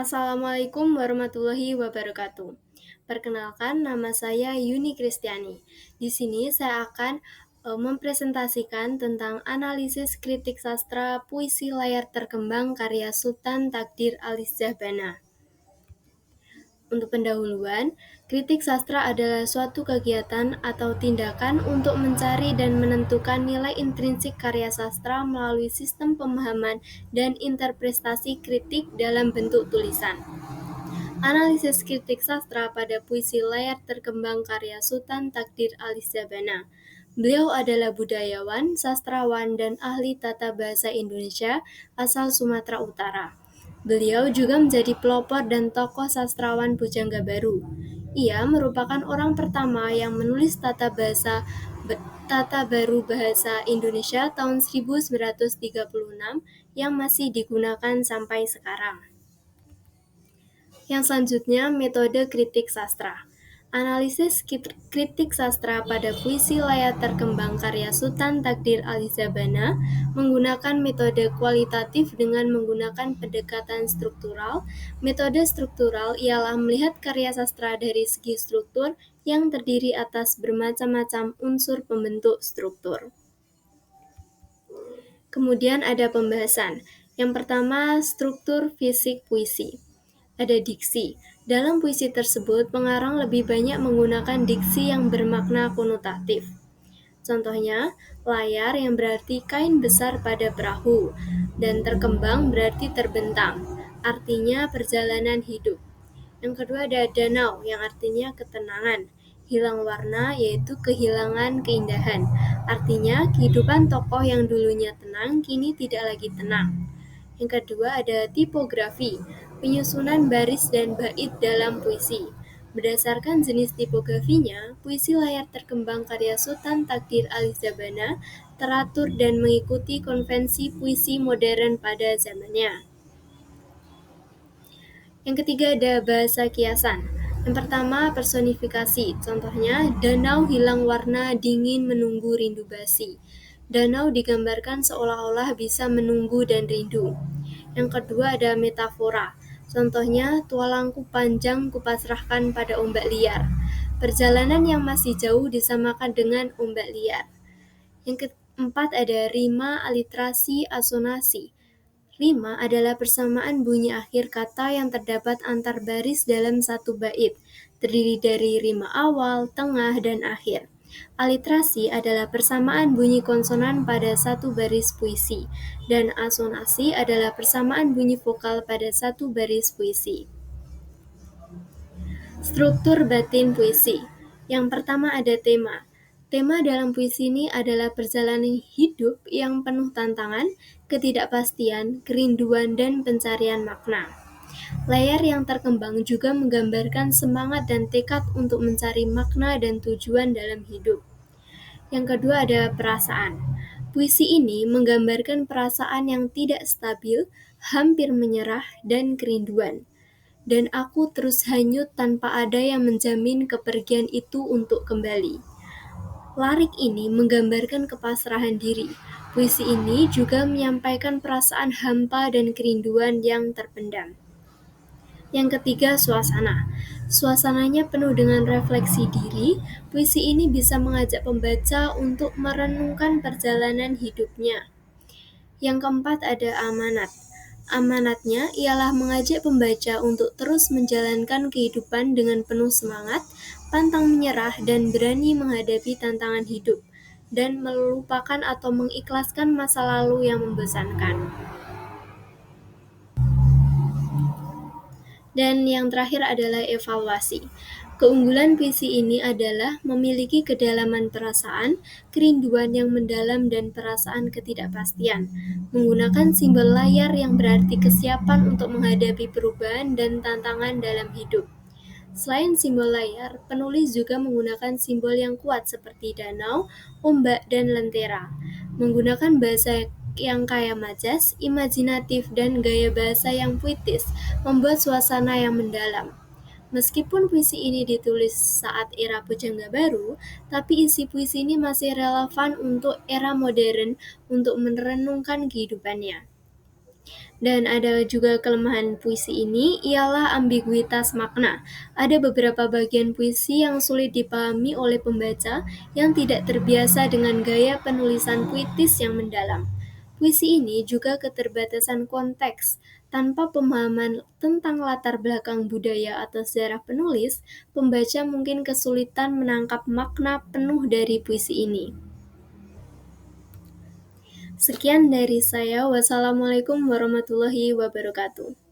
Assalamualaikum warahmatullahi wabarakatuh. Perkenalkan, nama saya Yuni Kristiani. Di sini saya akan mempresentasikan tentang analisis kritik sastra puisi layar terkembang karya Sultan Takdir Alizabana. Untuk pendahuluan, kritik sastra adalah suatu kegiatan atau tindakan untuk mencari dan menentukan nilai intrinsik karya sastra melalui sistem pemahaman dan interpretasi kritik dalam bentuk tulisan. Analisis kritik sastra pada puisi layar terkembang karya Sultan Takdir Alizabana. Beliau adalah budayawan, sastrawan, dan ahli tata bahasa Indonesia asal Sumatera Utara. Beliau juga menjadi pelopor dan tokoh sastrawan Pujangga Baru. Ia merupakan orang pertama yang menulis tata baru bahasa Indonesia tahun 1936 yang masih digunakan sampai sekarang. Yang selanjutnya, metode kritik sastra. Analisis kritik sastra pada puisi layar terkembang karya Sultan Takdir Alizabana menggunakan metode kualitatif dengan menggunakan pendekatan struktural. Metode struktural ialah melihat karya sastra dari segi struktur yang terdiri atas bermacam-macam unsur pembentuk struktur. Kemudian ada pembahasan. Yang pertama, struktur fisik puisi. Ada diksi. Dalam puisi tersebut, pengarang lebih banyak menggunakan diksi yang bermakna konotatif. Contohnya, layar yang berarti kain besar pada perahu, dan terkembang berarti terbentang, artinya perjalanan hidup. Yang kedua ada danau, yang artinya ketenangan. Hilang warna, yaitu kehilangan keindahan. Artinya, kehidupan tokoh yang dulunya tenang, kini tidak lagi tenang. Yang kedua ada tipografi, penyusunan baris dan bait dalam puisi. Berdasarkan jenis tipografinya, puisi layar terkembang karya Sultan Takdir Alizabana teratur dan mengikuti konvensi puisi modern pada zamannya. Yang ketiga ada bahasa kiasan. Yang pertama personifikasi, contohnya danau hilang warna dingin menunggu rindu basi. Danau digambarkan seolah-olah bisa menunggu dan rindu. Yang kedua ada metafora, contohnya tualangku panjang kupasrahkan pada ombak liar. Perjalanan yang masih jauh disamakan dengan ombak liar. Yang keempat ada rima, aliterasi, asonasi. Rima adalah persamaan bunyi akhir kata yang terdapat antar baris dalam satu bait, terdiri dari rima awal, tengah, dan akhir. Aliterasi adalah persamaan bunyi konsonan pada satu baris puisi, dan asonasi adalah persamaan bunyi vokal pada satu baris puisi. Struktur batin puisi. Yang pertama ada tema. Tema dalam puisi ini adalah perjalanan hidup yang penuh tantangan, ketidakpastian, kerinduan, dan pencarian makna. Layar yang terkembang juga menggambarkan semangat dan tekad untuk mencari makna dan tujuan dalam hidup. Yang kedua ada perasaan. Puisi ini menggambarkan perasaan yang tidak stabil, hampir menyerah, dan kerinduan. Dan aku terus hanyut tanpa ada yang menjamin kepergian itu untuk kembali. Lirik ini menggambarkan kepasrahan diri. Puisi ini juga menyampaikan perasaan hampa dan kerinduan yang terpendam. Yang ketiga, suasana. Suasananya penuh dengan refleksi diri. Puisi ini bisa mengajak pembaca untuk merenungkan perjalanan hidupnya. Yang keempat ada amanat. Amanatnya ialah mengajak pembaca untuk terus menjalankan kehidupan dengan penuh semangat, pantang menyerah, dan berani menghadapi tantangan hidup, dan melupakan atau mengikhlaskan masa lalu yang membosankan. Dan yang terakhir adalah evaluasi. Keunggulan puisi ini adalah memiliki kedalaman perasaan, kerinduan yang mendalam, dan perasaan ketidakpastian. Menggunakan simbol layar yang berarti kesiapan untuk menghadapi perubahan dan tantangan dalam hidup. Selain simbol layar, penulis juga menggunakan simbol yang kuat seperti danau, ombak, dan lentera. Menggunakan bahasa yang kaya majas, imajinatif, dan gaya bahasa yang puitis membuat suasana yang mendalam. Meskipun puisi ini ditulis saat era Pujangga Baru, tapi isi puisi ini masih relevan untuk era modern untuk merenungkan kehidupannya. Dan ada juga kelemahan puisi ini ialah ambiguitas makna. Ada beberapa bagian puisi yang sulit dipahami oleh pembaca yang tidak terbiasa dengan gaya penulisan puitis yang mendalam. Puisi ini juga keterbatasan konteks. Tanpa pemahaman tentang latar belakang budaya atau sejarah penulis, pembaca mungkin kesulitan menangkap makna penuh dari puisi ini. Sekian dari saya. Wassalamualaikum warahmatullahi wabarakatuh.